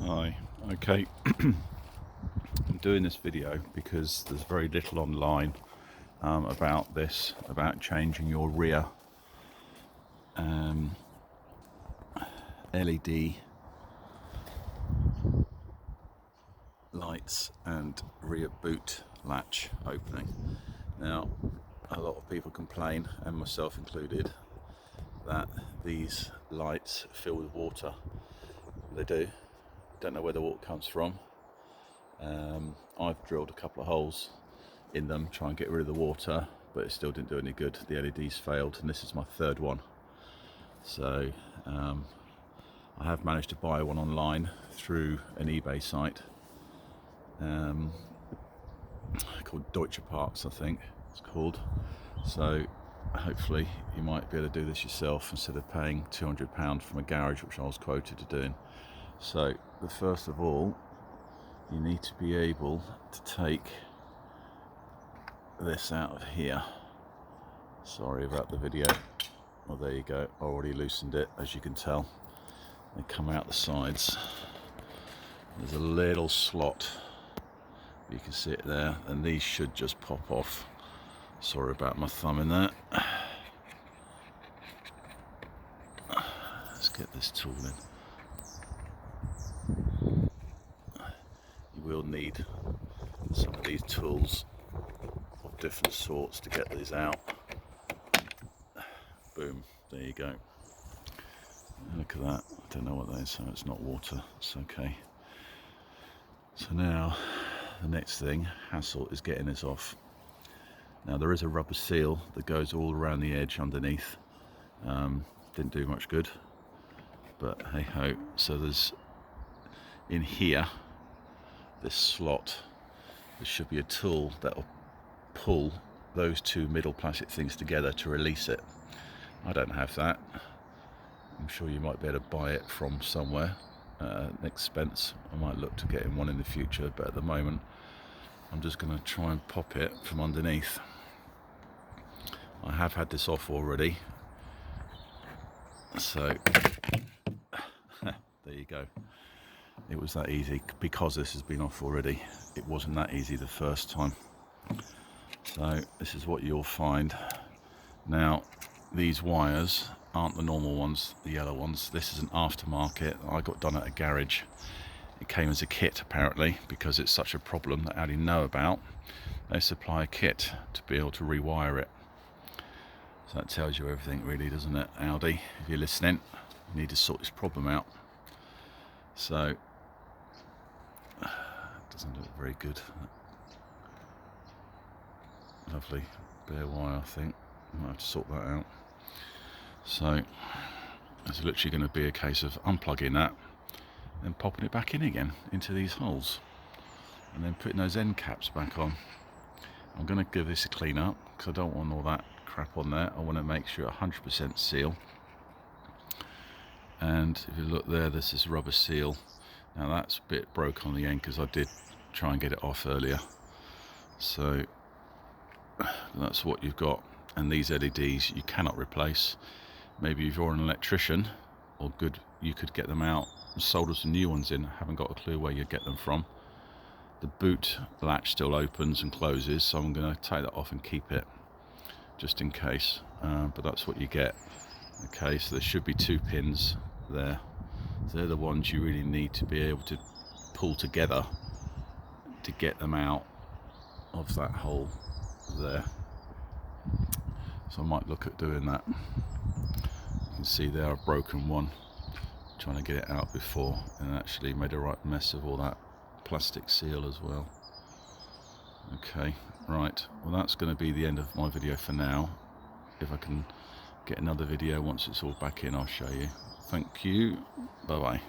Hi, okay. I'm doing this video because there's very little online about this, about changing your rear LED lights and rear boot latch opening. Now, a lot of people complain, and myself included, that these lights fill with water. They do. Don't know where the water comes from. I've drilled a couple of holes in them, try and get rid of the water, but it still didn't do any good. The LEDs failed, and this is my third one. So I have managed to buy one online through an eBay site called Deutsche Parks, I think it's called. So hopefully you might be able to do this yourself instead of paying £200 from a garage, which I was quoted to doing. So first of all, you need to be able to take this out of here. Sorry about the video. Well, there you go. I already loosened it, as you can tell. They come out the sides. There's a little slot. You can see it there, and these should just pop off. Sorry about my thumb in there. Let's get this tool in. You will need some of these tools of different sorts to get these out. Boom, there you go. Look at that. I don't know what that is, so it's not water. It's okay. So now the next thing, hassle, is getting this off. Now there is a rubber seal that goes all around the edge underneath. Didn't do much good, but hey ho. So there's, in here, this slot, there should be a tool that will pull those two middle plastic things together to release it. I don't have that. I'm sure you might be able to buy it from somewhere at an expense. I might look to getting one in the future, but at the moment I'm just going to try and pop it from underneath. I have had this off already, so there you go. It was that easy because this has been off already. It wasn't that easy the first time. So this is what you'll find. Now these wires aren't the normal ones, the yellow ones. This is an aftermarket I got done at a garage. It came as a kit apparently, because it's such a problem that Audi know about. They supply a kit to be able to rewire it. So that tells you everything really, doesn't it, Audi? If you're listening, you need to sort this problem out. So it doesn't look very good. Lovely bare wire, I think. I might have to sort that out. So it's literally going to be a case of unplugging that and popping it back in again into these holes, and then putting those end caps back on. I'm going to give this a clean up because I don't want all that crap on there. I want to make sure 100% seal. And if you look there, there's this rubber seal. Now that's a bit broke on the end because I did try and get it off earlier. So that's what you've got. And these LEDs you cannot replace. Maybe if you're an electrician or good, you could get them out and solder some new ones in. I haven't got a clue where you'd get them from. The boot latch still opens and closes, so I'm going to take that off and keep it just in case, but that's what you get. Okay, so there should be two pins there. They're the ones you really need to be able to pull together to get them out of that hole there. So I might look at doing that. You can see there I've broken one trying to get it out before, and actually made a right mess of all that plastic seal as well. Okay, right, well that's going to be the end of my video for now. If I can get another video once it's all back in, I'll show you. Thank you, bye bye.